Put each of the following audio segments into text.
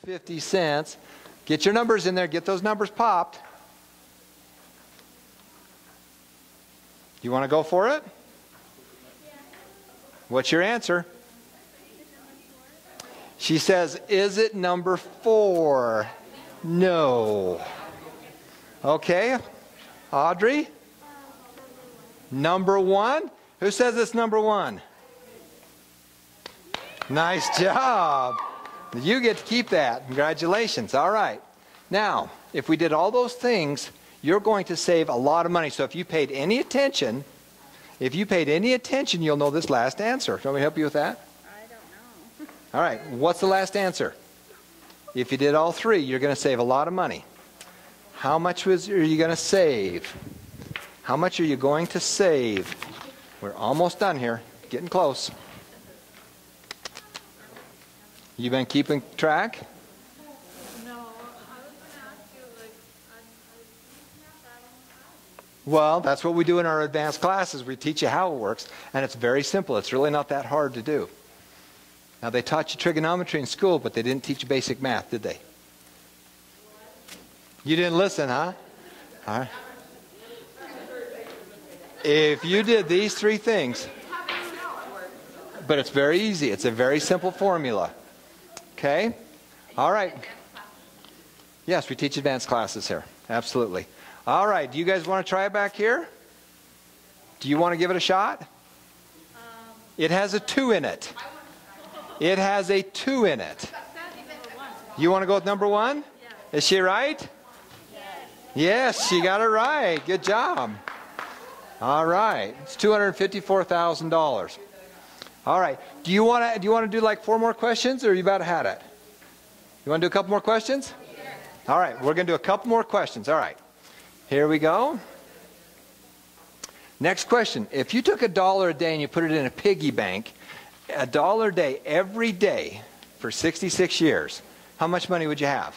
50 cents. Get your numbers in there. Get those numbers popped. You want to go for it? What's your answer? She says, is it number 4? No. Okay. Audrey? Number 1? Who says it's number 1? Nice job. You get to keep that. Congratulations. All right. Now, if we did all those things, you're going to save a lot of money. So if you paid any attention, you'll know this last answer. Can we help you with that? I don't know. All right. What's the last answer? If you did all 3, you're going to save a lot of money. How much are you going to save? How much are you going to save? We're almost done here. Getting close. You been keeping track? No, I was going to ask you, like, Well, that's what we do in our advanced classes. We teach you how it works, and it's very simple. It's really not that hard to do. Now, they taught you trigonometry in school, but they didn't teach you basic math, did they? You didn't listen, huh? All right. If you did these 3 things, but it's very easy. It's a very simple formula. Okay? All right. Yes, we teach advanced classes here. Absolutely. All right. Do you guys want to try it back here? Do you want to give it a shot? It has a 2 in it. It has a 2 in it. You want to go with number 1? Is she right? Yes, she got it right. Good job. All right. It's $254,000. All right. Do you want to do like 4 more questions, or are you about had it? You want to do a couple more questions? All right. We're going to do a couple more questions. All right. Here we go. Next question. If you took $1 a day and you put it in a piggy bank, $1 a day every day for 66 years, how much money would you have?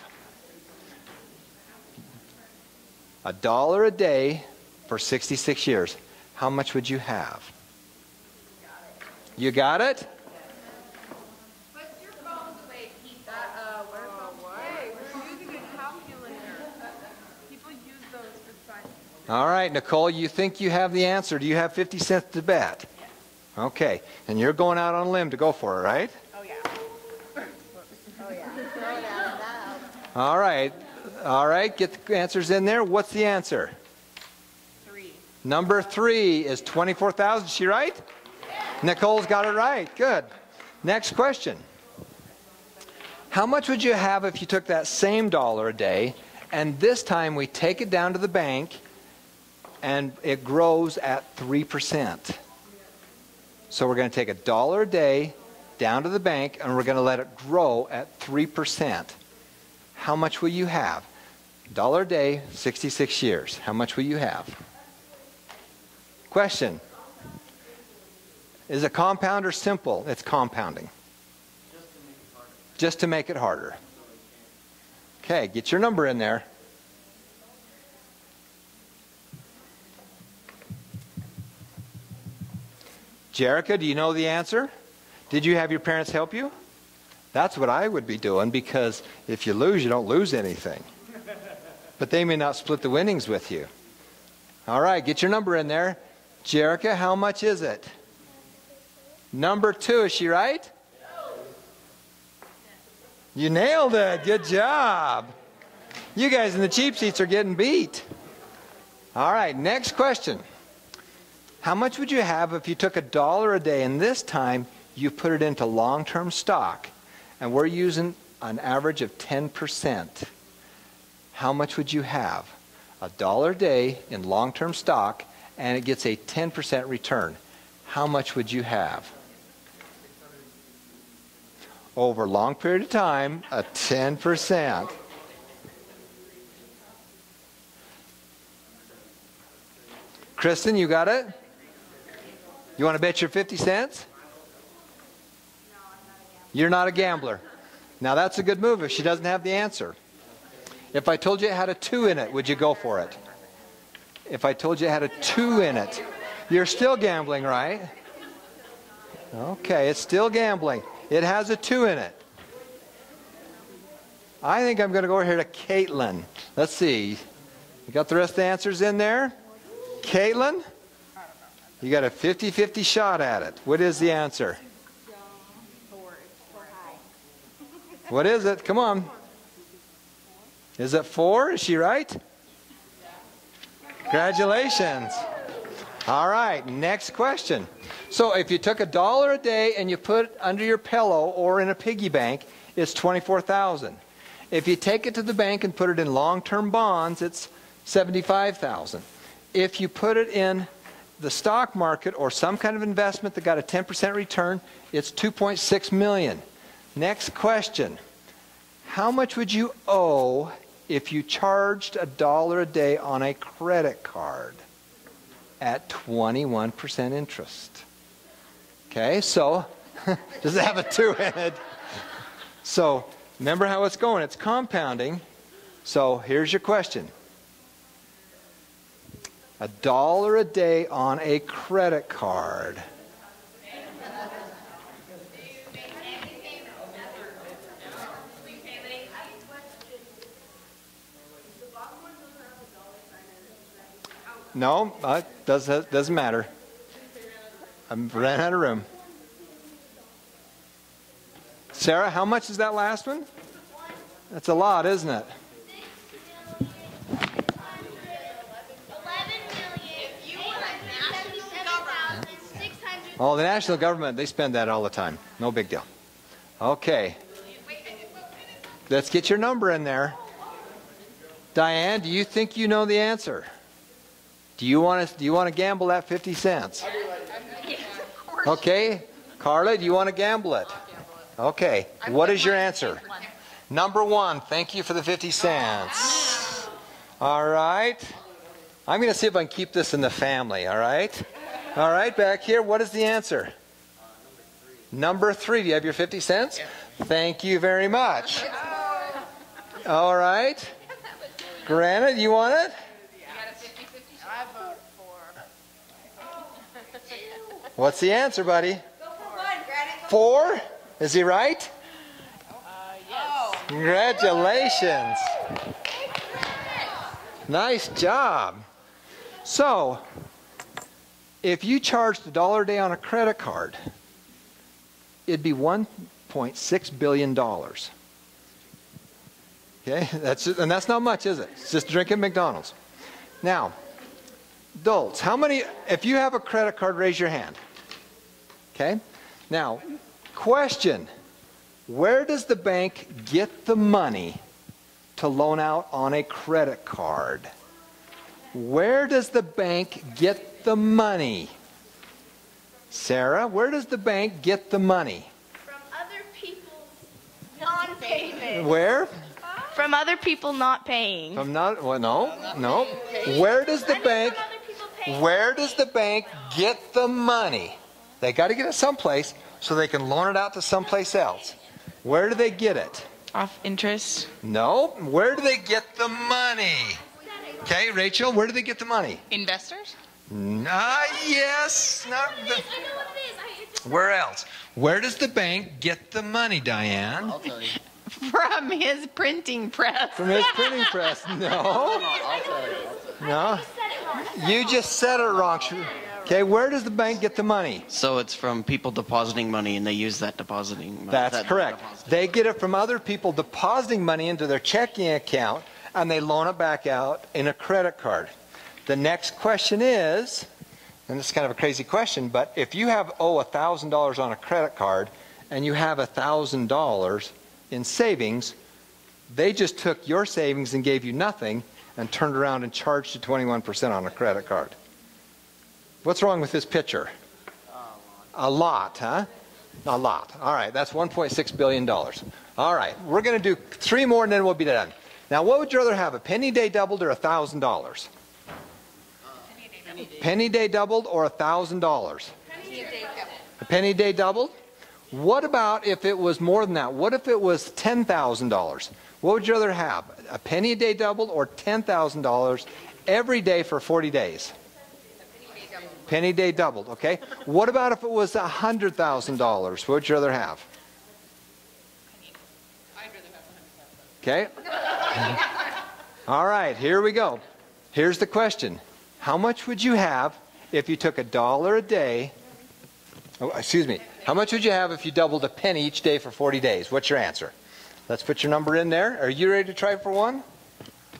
$1 a day for 66 years. How much would you have? You got it? Put your phones away, keep that, we're using a calculator. People use those for science. All right, Nicole, you think you have the answer. Do you have 50 cents to bet? Yes. Okay, and you're going out on a limb to go for it, right? Oh, yeah. Oh, yeah. All right. All right, get the answers in there. What's the answer? 3. Number 3 is 24,000. Is she right? Nicole's got it right. Good. Next question. How much would you have if you took that same $1 a day, and this time we take it down to the bank and it grows at 3%? So we're going to take $1 a day down to the bank and we're going to let it grow at 3%. How much will you have? $1 a day, 66 years. How much will you have? Question. Is it compound or simple? It's compounding. Just to make it harder. Okay, get your number in there. Jerica, do you know the answer? Did you have your parents help you? That's what I would be doing, because if you lose, you don't lose anything. But they may not split the winnings with you. All right, get your number in there. Jerica, how much is it? Number 2, is she right? You nailed it. Good job. You guys in the cheap seats are getting beat. All right, next question. How much would you have if you took $1 a day and this time you put it into long-term stock, and we're using an average of 10%? How much would you have? $1 a day in long-term stock, and it gets a 10% return. How much would you have? Over a long period of time, a 10%. Kristen, you got it? You want to bet your 50 cents? You're not a gambler. Now that's a good move if she doesn't have the answer. If I told you it had a 2 in it, would you go for it? If I told you it had a 2 in it, you're still gambling, right? Okay, it's still gambling. It has a 2 in it. I think I'm going to go over here to Caitlin. Let's see. You got the rest of the answers in there? Caitlin? You got a 50-50 shot at it. What is the answer? What is it? Come on. Is it 4? Is she right? Congratulations. All right, next question. So if you took $1 a day and you put it under your pillow or in a piggy bank, it's $24,000. If you take it to the bank and put it in long-term bonds, it's $75,000. If you put it in the stock market or some kind of investment that got a 10% return, it's $2.6 million. Next question. How much would you owe if you charged $1 a day on a credit card at 21% interest? Okay, so does it have a 2 in it? So remember how it's going. It's compounding. So here's your question. $1 a day on a credit card. No, doesn't matter. I'm running out of room. Sarah, how much is that last one? That's a lot, isn't it? Oh, the national government, they spend that all the time. No big deal. Okay. Let's get your number in there. Diane, do you think you know the answer? Do you want to gamble that 50 cents? Okay. Carla, do you want to gamble it? Okay. What is your answer? Number 1. Thank you for the 50 cents. All right. I'm going to see if I can keep this in the family, all right? All right, back here, what is the answer? Number 3. Do you have your 50 cents? Thank you very much. All right. Granted, you want it? I vote for. What's the answer, buddy? 4? Is he right? Yes. Congratulations. Nice job. So, if you charged $1 a day on a credit card, it'd be $1.6 billion. Okay, and that's not much, is it? It's just drinking McDonald's. Now, adults, how many, if you have a credit card, raise your hand. Okay? Now, question, where does the bank get the money to loan out on a credit card? Where does the bank get the money? Sarah, where does the bank get the money? From other people's non-payment. Where? From other people not paying. From not, well, no. Where does the bank, where does the bank get the money? They got to get it someplace so they can loan it out to someplace else. Where do they get it? Off interest. No. Where do they get the money? Okay, Rachel, where do they get the money? Investors? Yes. Not the, where else? Where does the bank get the money, Diane? I'll tell you. From his printing press. From his printing press. No. I'll tell you. No. You just said it wrong. Okay, where does the bank get the money? So it's from people depositing money, and they use that depositing money. That's correct. They get it from other people depositing money into their checking account, and they loan it back out in a credit card. The next question is, and this is kind of a crazy question, but if you owe $1,000 on a credit card and you have $1,000 in savings, they just took your savings and gave you nothing and turned around and charged you 21% on a credit card. What's wrong with this picture? A lot, huh? A lot. All right, that's $1.6 billion. All right, we're going to do 3 more and then we'll be done. Now, what would you rather have, a penny day doubled or $1,000? Penny day doubled or $1,000? A penny day doubled? What about if it was more than that? What if it was $10,000? What would you rather have, a penny a day doubled or $10,000 every day for 40 days? Penny day doubled, okay? What about if it was $100,000? What would you rather have? Okay? All right, here we go. Here's the question. How much would you have if you took $1 a day? Oh, excuse me. How much would you have if you doubled a penny each day for 40 days? What's your answer? Let's put your number in there. Are you ready to try for one?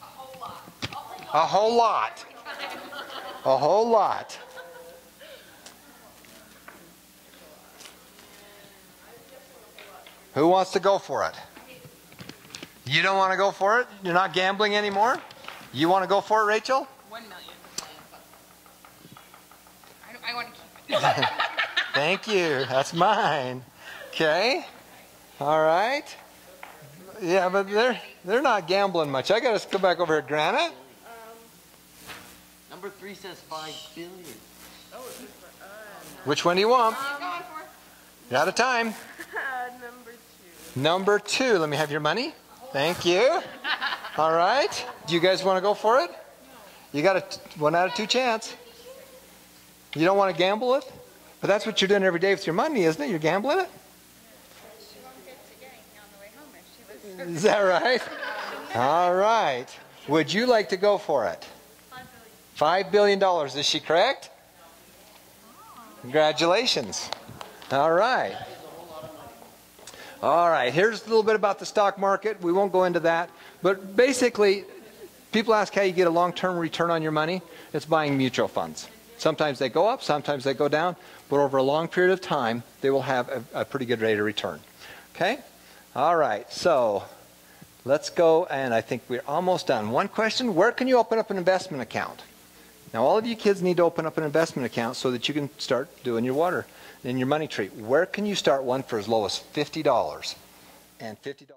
A whole lot. A whole lot. A whole lot. Who wants to go for it? You don't want to go for it? You're not gambling anymore? You want to go for it, Rachel? 1 million. I want to keep it. Thank you. That's mine. Okay. All right. Yeah, but they're not gambling much. I got to go back over here, Granite. Number 3 says 5 billion. Which one do you want? You're out of time. Number 2. Let me have your money. Thank you. All right. Do you guys want to go for it? You got a 1 out of 2 chance. You don't want to gamble it? But that's what you're doing every day with your money, isn't it? You're gambling it? Is that right? All right. Would you like to go for it? $5 billion. Is she correct? Congratulations. All right. All right. Here's a little bit about the stock market. We won't go into that. But basically, people ask how you get a long-term return on your money. It's buying mutual funds. Sometimes they go up, sometimes they go down. But over a long period of time, they will have a pretty good rate of return. Okay? All right. So let's go. And I think we're almost done. One question. Where can you open up an investment account? Now, all of you kids need to open up an investment account so that you can start doing your water and your money tree. Where can you start one for as low as $50? And $50...